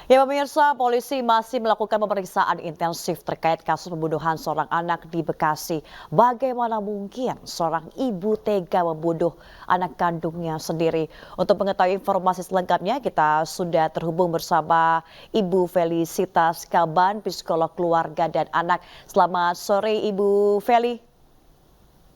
Ya pemirsa, polisi masih melakukan pemeriksaan intensif terkait kasus pembunuhan seorang anak di Bekasi. Bagaimana mungkin seorang ibu tega membunuh anak kandungnya sendiri? Untuk mengetahui informasi selengkapnya, kita sudah terhubung bersama Ibu Felicitas Kaban, psikolog keluarga dan anak. Selamat sore Ibu Feli.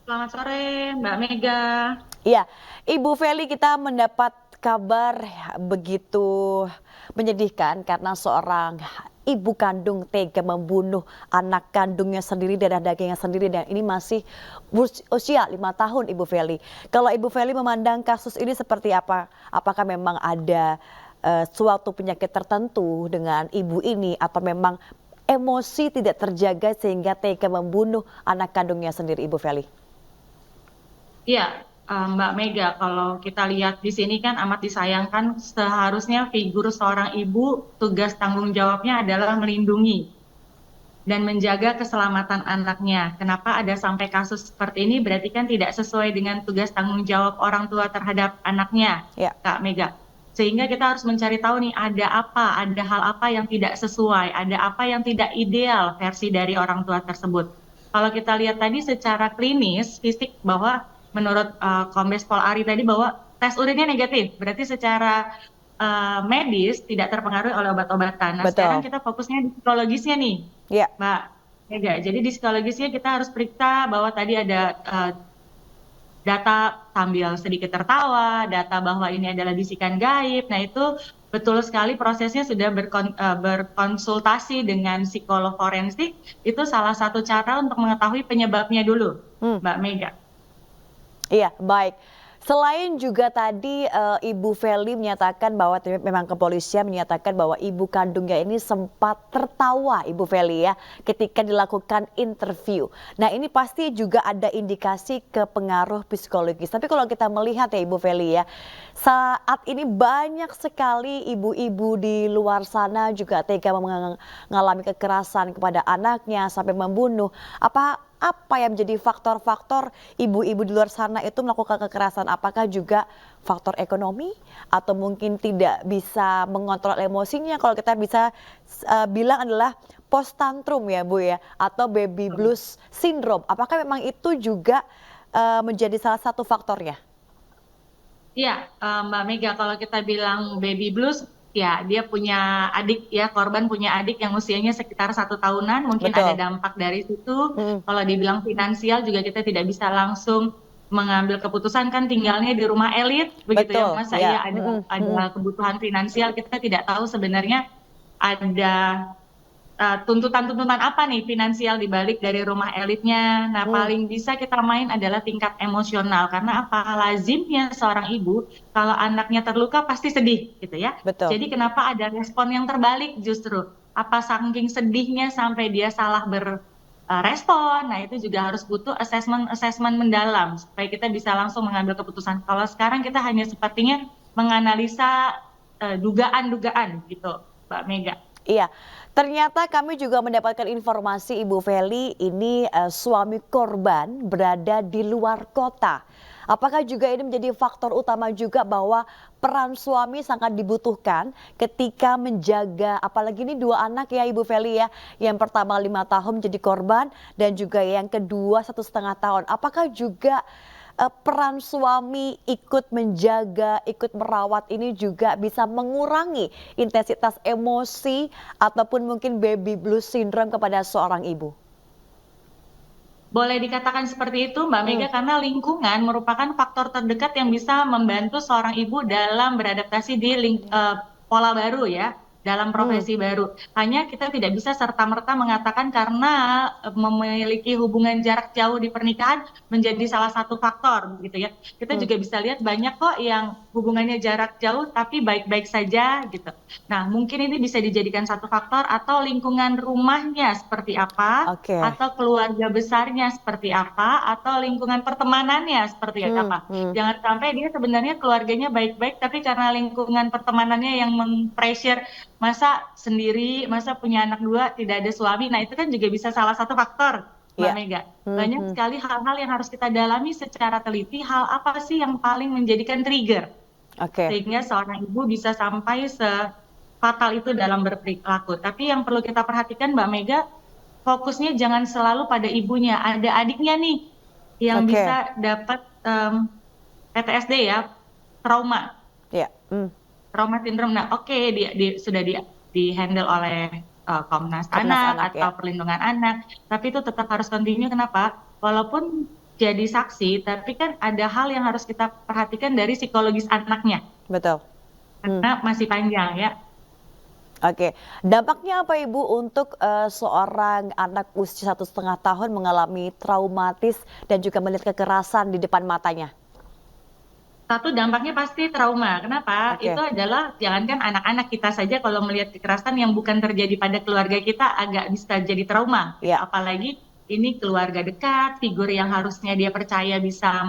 Selamat sore, Mbak Mega. Iya, Ibu Feli, kita mendapat kabar begitu menyedihkan karena seorang ibu kandung tega membunuh anak kandungnya sendiri, darah dagingnya sendiri, dan ini masih usia 5 tahun Ibu Feli. Kalau Ibu Feli memandang kasus ini seperti apa? Apakah memang ada suatu penyakit tertentu dengan ibu ini atau memang emosi tidak terjaga sehingga tega membunuh anak kandungnya sendiri Ibu Feli? Iya, Mbak Mega, kalau kita lihat di sini kan amat disayangkan seharusnya figur seorang ibu tugas tanggung jawabnya adalah melindungi dan menjaga keselamatan anaknya. Kenapa ada sampai kasus seperti ini? Berarti kan tidak sesuai dengan tugas tanggung jawab orang tua terhadap anaknya, Ya, Kak Mega. Sehingga kita harus mencari tahu nih ada hal apa yang tidak sesuai, ada apa yang tidak ideal versi dari orang tua tersebut. Kalau kita lihat tadi secara klinis, fisik bahwa menurut Kombes Pol Ari tadi bahwa tes urinnya negatif, berarti secara medis tidak terpengaruhi oleh obat-obatan. Nah, sekarang betul. kita fokusnya di psikologisnya nih, Ya. Mbak Mega. Jadi di psikologisnya kita harus periksa bahwa tadi ada data sambil sedikit tertawa, data bahwa ini adalah bisikan gaib. Nah, itu betul sekali prosesnya sudah berkonsultasi dengan psikolog forensik. Itu salah satu cara untuk mengetahui penyebabnya dulu, Hmm. Mbak Mega. Iya, baik. Selain juga tadi Ibu Feli menyatakan bahwa memang kepolisian menyatakan bahwa ibu kandungnya ini sempat tertawa Ibu Feli ya ketika dilakukan interview. Nah ini pasti juga ada indikasi ke pengaruh psikologis. Tapi kalau kita melihat ya Ibu Feli ya, saat ini banyak sekali ibu-ibu di luar sana juga tega mengalami kekerasan kepada anaknya sampai membunuh. Apa yang menjadi faktor-faktor ibu-ibu di luar sana itu melakukan kekerasan? Apakah juga faktor ekonomi atau mungkin tidak bisa mengontrol emosinya? Kalau kita bisa bilang adalah post tantrum ya Bu ya, atau baby blues syndrome. Apakah memang itu juga menjadi salah satu faktornya? Iya, Mbak Mega, kalau kita bilang baby blues, ya dia punya adik ya, korban punya adik yang usianya sekitar 1 tahunan, mungkin ada Betul. dampak dari situ. Mm, Kalau dibilang finansial juga kita tidak bisa langsung mengambil keputusan kan tinggalnya di rumah elit, begitu ya, betul, masa iya ya. ada kebutuhan finansial kita tidak tahu sebenarnya ada tuntutan-tuntutan apa nih finansial dibalik dari rumah elitnya. Nah, Mm, paling bisa kita main adalah tingkat emosional. Karena apa? Lazimnya seorang ibu, kalau anaknya terluka pasti sedih, gitu ya. betul. Jadi kenapa ada respon yang terbalik justru? Apa saking sedihnya sampai dia salah berrespon? Nah, itu juga harus butuh assessment mendalam supaya kita bisa langsung mengambil keputusan. Kalau sekarang kita hanya sepertinya menganalisa dugaan-dugaan gitu, Mbak Mega. Iya, ternyata kami juga mendapatkan informasi Ibu Feli ini suami korban berada di luar kota. Apakah juga ini menjadi faktor utama juga bahwa peran suami sangat dibutuhkan ketika menjaga, apalagi ini dua anak ya Ibu Feli ya, yang pertama 5 tahun menjadi korban dan juga yang kedua 1,5 tahun. Apakah juga peran suami ikut menjaga, ikut merawat ini juga bisa mengurangi intensitas emosi ataupun mungkin baby blues syndrome kepada seorang ibu? Boleh dikatakan seperti itu, Mbak Hmm, Mega, karena lingkungan merupakan faktor terdekat yang bisa membantu seorang ibu dalam beradaptasi di pola baru ya, dalam hmm, profesi baru. Hanya kita tidak bisa serta-merta mengatakan karena memiliki hubungan jarak jauh di pernikahan menjadi salah satu faktor, gitu ya. Kita hmm. juga bisa lihat banyak kok yang hubungannya jarak jauh tapi baik-baik saja, gitu. Nah, mungkin ini bisa dijadikan satu faktor atau lingkungan rumahnya seperti apa, Oke. atau keluarga besarnya seperti apa, atau lingkungan pertemanannya seperti Hmm, apa. hmm. Jangan sampai dia sebenarnya keluarganya baik-baik, tapi karena lingkungan pertemanannya yang meng-pressure, masa sendiri, masa punya anak dua, tidak ada suami. Nah, itu kan juga bisa salah satu faktor, Mbak Iya. Mega. Hmm, Banyak hmm. sekali hal-hal yang harus kita dalami secara teliti, hal apa sih yang paling menjadikan trigger, Oke. sehingga seorang ibu bisa sampai fatal itu dalam berperilaku. Tapi yang perlu kita perhatikan Mbak Mega, fokusnya jangan selalu pada ibunya, ada adiknya nih yang Oke, bisa dapat PTSD ya, trauma, ya. trauma syndrome. Nah, oke, sudah di-handle oleh Komnas Komnas Anak Anak ya, atau Perlindungan Anak, tapi itu tetap harus continue. Kenapa? Walaupun jadi saksi, tapi kan ada hal yang harus kita perhatikan dari psikologis anaknya, betul. Hmm. karena masih panjang ya. Oke, dampaknya apa Ibu untuk seorang anak usia 1,5 tahun mengalami traumatis dan juga melihat kekerasan di depan matanya? Satu, dampaknya pasti trauma. Kenapa? Itu Oke, adalah jangankan anak-anak, kita saja kalau melihat kekerasan yang bukan terjadi pada keluarga kita agak bisa jadi trauma, gitu. ya. Apalagi ini keluarga dekat, figur yang harusnya dia percaya bisa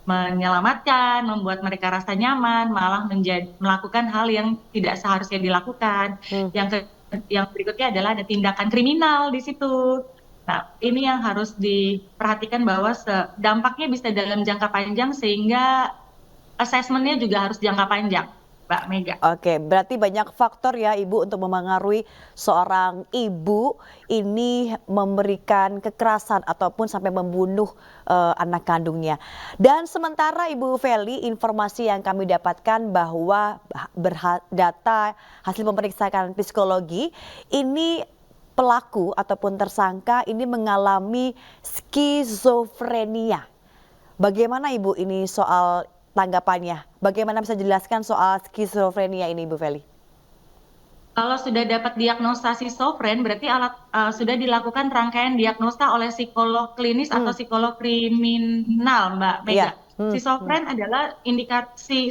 menyelamatkan, membuat mereka rasa nyaman, malah melakukan hal yang tidak seharusnya dilakukan. Hmm. Yang berikutnya adalah ada tindakan kriminal di situ. Nah, ini yang harus diperhatikan bahwa dampaknya bisa dalam jangka panjang, sehingga assessment-nya juga harus jangka panjang, Mbak Mega. Oke, berarti banyak faktor ya Ibu untuk memengaruhi seorang ibu ini memberikan kekerasan ataupun sampai membunuh anak kandungnya. Dan sementara Ibu Feli, informasi yang kami dapatkan bahwa data hasil pemeriksaan psikologi ini pelaku ataupun tersangka ini mengalami skizofrenia. Bagaimana Ibu ini soal tanggapannya? Bagaimana bisa jelaskan soal skizofrenia ini Ibu Feli? Kalau sudah dapat diagnosa schizofren, berarti sudah dilakukan rangkaian diagnosa oleh psikolog klinis atau Hmm, psikolog kriminal, Mbak iya. Mega. Schizofren adalah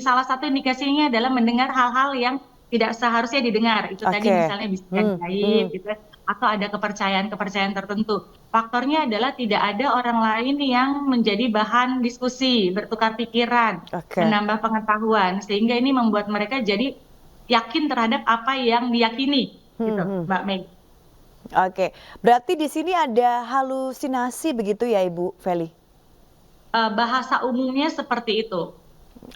salah satu indikasinya adalah mendengar hal-hal yang tidak seharusnya didengar. Itu tadi Oke. misalnya bisikan gaib, gitu, atau ada kepercayaan-kepercayaan tertentu. Faktornya adalah tidak ada orang lain yang menjadi bahan diskusi, bertukar pikiran, Oke. menambah pengetahuan, sehingga ini membuat mereka jadi yakin terhadap apa yang diyakini, gitu, Mbak Meg. Oke. Berarti di sini ada halusinasi begitu ya Ibu Feli? Bahasa umumnya seperti itu.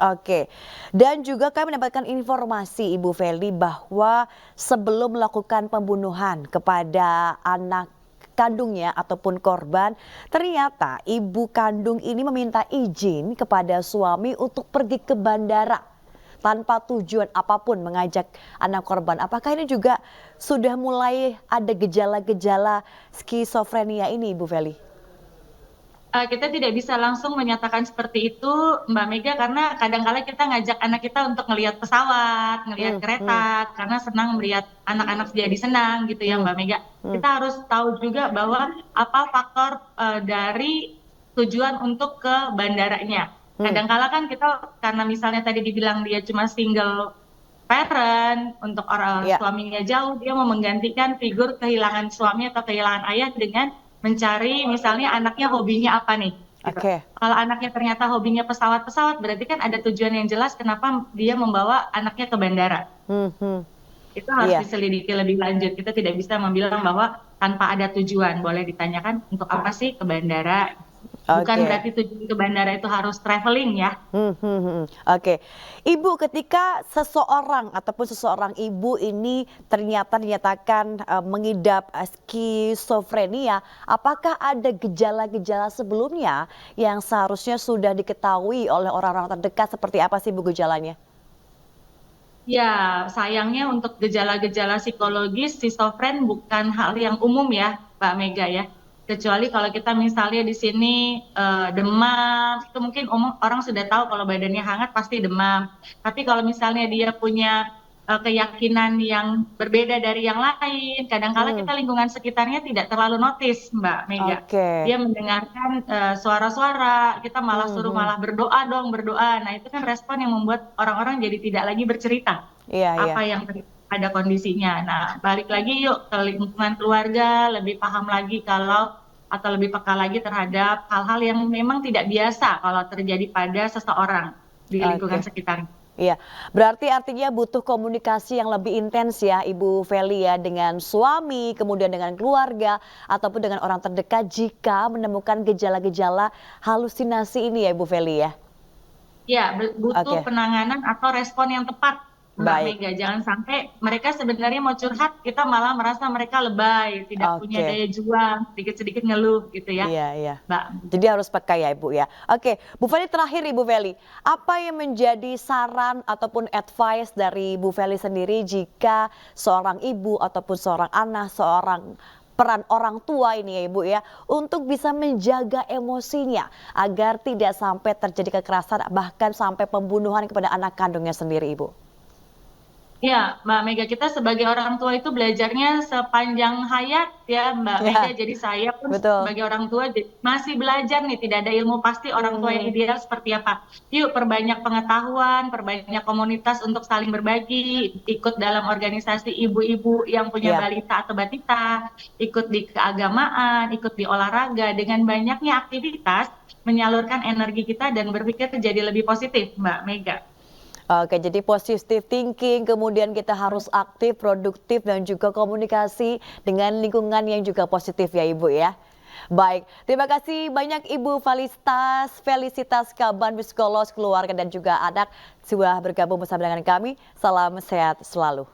Oke. Dan juga kami mendapatkan informasi Ibu Feli bahwa sebelum melakukan pembunuhan kepada anak kandungnya ataupun korban, ternyata ibu kandung ini meminta izin kepada suami untuk pergi ke bandara tanpa tujuan apapun mengajak anak korban. Apakah ini juga sudah mulai ada gejala-gejala skizofrenia ini Ibu Feli? Kita tidak bisa langsung menyatakan seperti itu, Mbak Mega, karena kadang-kala kita ngajak anak kita untuk ngelihat pesawat, ngelihat Hmm, hmm, kereta, karena senang melihat anak-anak jadi senang, gitu ya, hmm, Mbak Mega. hmm, Kita harus tahu juga bahwa apa faktor dari tujuan untuk ke bandaranya. hmm. Kadang-kala kan kita, karena misalnya tadi dibilang dia cuma single parent, untuk orang Ya, suaminya jauh, dia mau menggantikan figur kehilangan suami atau kehilangan ayah dengan mencari misalnya anaknya hobinya apa nih, gitu. oke. Kalau anaknya ternyata hobinya pesawat-pesawat, berarti kan ada tujuan yang jelas kenapa dia membawa anaknya ke bandara. Hmm, hmm. Itu harus Iya, diselidiki lebih lanjut. Kita tidak bisa bilang bahwa tanpa ada tujuan. Boleh ditanyakan untuk apa sih ke bandara. Bukan oke. berarti tujuan ke bandara itu harus traveling ya. Oke. Ibu, ketika seseorang ataupun seseorang ibu ini ternyata dinyatakan mengidap skizofrenia, apakah ada gejala-gejala sebelumnya yang seharusnya sudah diketahui oleh orang-orang terdekat, seperti apa sih Bu gejalanya? Ya, sayangnya untuk gejala-gejala psikologis, schizofren bukan hal yang umum ya, Mbak Mega ya. Kecuali kalau kita misalnya di sini demam, itu mungkin umum orang sudah tahu kalau badannya hangat pasti demam. Tapi kalau misalnya dia punya keyakinan yang berbeda dari yang lain, kadang-kala Hmm, kita lingkungan sekitarnya tidak terlalu notice, Mbak Mega. oke. Dia mendengarkan suara-suara, kita malah Hmm, suruh hmm. malah berdoa dong, berdoa. Nah, itu kan respon yang membuat orang-orang jadi tidak lagi bercerita Iya, iya. apa yang ada kondisinya. Nah, balik lagi yuk ke lingkungan keluarga, lebih paham lagi atau lebih peka lagi terhadap hal-hal yang memang tidak biasa kalau terjadi pada seseorang di lingkungan Oke. sekitar. Iya, berarti artinya butuh komunikasi yang lebih intens ya Ibu Feli ya, dengan suami, kemudian dengan keluarga, ataupun dengan orang terdekat jika menemukan gejala-gejala halusinasi ini ya Ibu Feli ya. Ya, butuh Oke, penanganan atau respon yang tepat Mbak Baik, Mega. Jangan sampai mereka sebenarnya mau curhat, kita malah merasa mereka lebay, tidak punya oke. daya juang, sedikit-sedikit ngeluh gitu ya, Iya, iya. Mbak. Jadi harus pakai ya Ibu ya. Oke, Bu Feli terakhir Ibu Feli, apa yang menjadi saran ataupun advice dari Bu Feli sendiri jika seorang ibu ataupun seorang anak, seorang peran orang tua ini ya Ibu ya, untuk bisa menjaga emosinya agar tidak sampai terjadi kekerasan bahkan sampai pembunuhan kepada anak kandungnya sendiri Ibu? Ya, Mbak Mega, kita sebagai orang tua itu belajarnya sepanjang hayat ya, Mbak Mega. Ya, Jadi saya pun betul. sebagai orang tua masih belajar nih, tidak ada ilmu pasti orang tua yang Hmm, ideal seperti apa. Yuk, perbanyak pengetahuan, perbanyak komunitas untuk saling berbagi, ikut dalam organisasi ibu-ibu yang punya ya. balita atau batita, ikut di keagamaan, ikut di olahraga. Dengan banyaknya aktivitas, menyalurkan energi kita dan berpikir jadi lebih positif, Mbak Mega. Oke, jadi positive thinking, kemudian kita harus aktif, produktif, dan juga komunikasi dengan lingkungan yang juga positif ya Ibu ya. Baik, terima kasih banyak Ibu Felicitas Kaban, psikolog keluarga dan juga anak sudah bergabung bersama dengan kami. Salam sehat selalu.